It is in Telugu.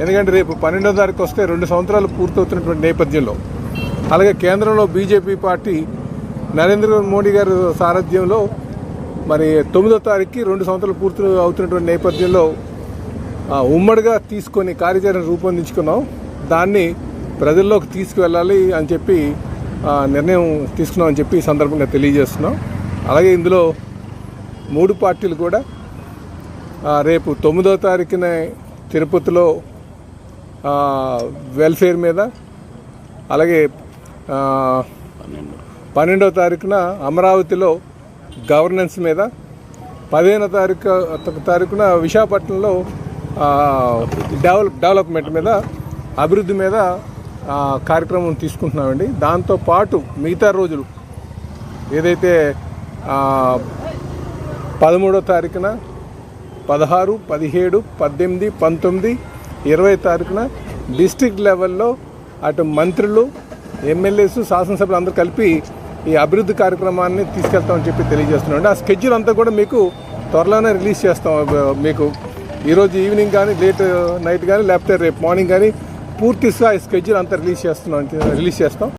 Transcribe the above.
ఎందుకంటే రేపు 12వ తారీఖు వస్తే 2 సంవత్సరాలు పూర్తవుతున్నటువంటి నేపథ్యంలో, అలాగే కేంద్రంలో బీజేపీ పార్టీ నరేంద్ర మోడీ గారి సారథ్యంలో మరి 9వ తారీఖుకి 2 సంవత్సరాలు పూర్తి అవుతున్నటువంటి నేపథ్యంలో ఉమ్మడిగా తీసుకొని కార్యాచరణ రూపొందించుకున్నాం. దాన్ని ప్రజల్లోకి తీసుకువెళ్ళాలి అని చెప్పి నిర్ణయం తీసుకున్నాం అని చెప్పి ఈ సందర్భంగా తెలియజేస్తున్నాం. అలాగే ఇందులో 3 పార్టీలు కూడా రేపు 9వ తారీఖున తిరుపతిలో వెల్ఫేర్ మీద, అలాగే 12వ తారీఖున అమరావతిలో గవర్నెన్స్ మీద, 15వ తారీఖున విశాఖపట్నంలో డెవలప్మెంట్ మీద, అభివృద్ధి మీద కార్యక్రమం తీసుకుంటున్నామండి. దాంతోపాటు మిగతా రోజులు ఏదైతే 13వ తారీఖున 16, 17, 18, 19, 20 తారీఖున డిస్ట్రిక్ట్ లెవెల్లో అటు మంత్రులు, ఎమ్మెల్యేస్, శాసనసభ్యులు అందరూ కలిపి ఈ అభివృద్ధి కార్యక్రమాన్ని తీసుకెళ్తామని చెప్పి తెలియజేస్తున్నాం. ఆ స్కెడ్యూల్ అంతా కూడా మీకు త్వరలోనే రిలీజ్ చేస్తాం. మీకు ఈరోజు ఈవినింగ్ కానీ, లేట్ నైట్ కానీ, లేకపోతే రేపు మార్నింగ్ కానీ పూర్తిగా ఈ స్కెడ్యూల్ అంతా రిలీజ్ చేస్తాం.